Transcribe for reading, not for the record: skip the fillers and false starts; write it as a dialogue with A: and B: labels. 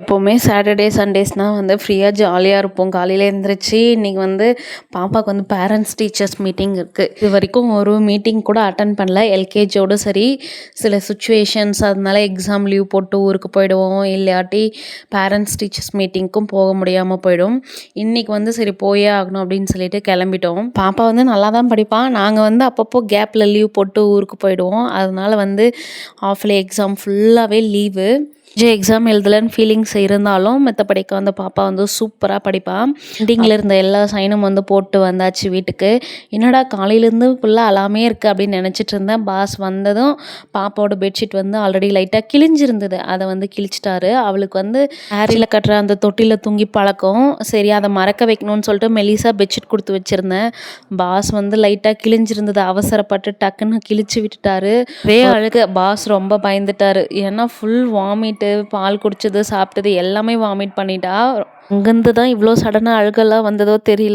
A: எப்போவுமே சாட்டர்டே, சண்டேஸ்னால் வந்து ஃப்ரீயாக ஜாலியாக இருப்போம். காலையில் எழுந்திரிச்சு இன்றைக்கி வந்து பாப்பாவுக்கு வந்து பேரண்ட்ஸ் டீச்சர்ஸ் மீட்டிங் இருக்குது. இது வரைக்கும் ஒரு மீட்டிங் கூட அட்டன் பண்ணல. எல்கேஜியோடு சரி, சில சுச்சுவேஷன்ஸ் அதனால எக்ஸாம் லீவ் போட்டு ஊருக்கு போயிடுவோம். இல்லாட்டி பேரண்ட்ஸ் டீச்சர்ஸ் மீட்டிங்க்கும் போக முடியாமல் போயிடும். இன்றைக்கி வந்து சரி போயே ஆகணும் அப்படின்னு சொல்லிட்டு கிளம்பிட்டோம். பாப்பா வந்து நல்லா தான் படிப்பான். நாங்கள் வந்து அப்பப்போ கேப்பில் லீவ் போட்டு ஊருக்கு போயிடுவோம். அதனால வந்து ஆஃப்லி எக்ஸாம் ஃபுல்லாகவே லீவு. எக்ஸாம் எழுதலைன்னு ஃபீலிங்ஸ் இருந்தாலும் மற்றபடிக்கு வந்து பாப்பா வந்து சூப்பராக படிப்பாள். பெண்டிங்கில் இருந்த எல்லா சைனும் வந்து போட்டு வந்தாச்சு வீட்டுக்கு. என்னடா காலையிலேருந்து ஃபுல்லாக அலாமே இருக்குது அப்படின்னு நினச்சிட்டு இருந்தேன். பாஸ் வந்ததும் பாப்பாவோட பெட்ஷீட் வந்து ஆல்ரெடி லைட்டாக கிழிஞ்சிருந்தது. அதை வந்து கிழிச்சிட்டாரு. அவளுக்கு வந்து ஹேரியில் கட்டுற அந்த தொட்டியில் தூங்கி பழக்கம். சரி அதை மறக்க வைக்கணும்னு சொல்லிட்டு மெலிசா பெட்ஷீட் கொடுத்து வச்சுருந்தேன். பாஸ் வந்து லைட்டாக கிழிஞ்சிருந்தது. அவசரப்பட்டு டக்குன்னு கிழிச்சு விட்டுட்டாரு. ஒரே அழுக. பாஸ் ரொம்ப பயந்துட்டாரு. ஏன்னா ஃபுல் வாமிட்டு, பால் குடிச்சது சாப்பிட்டது எல்லாமே வாமிட் பண்ணிட்டா. அங்கேருந்து தான் இவ்வளோ சடனாக அழுகெல்லாம் வந்ததோ தெரியல.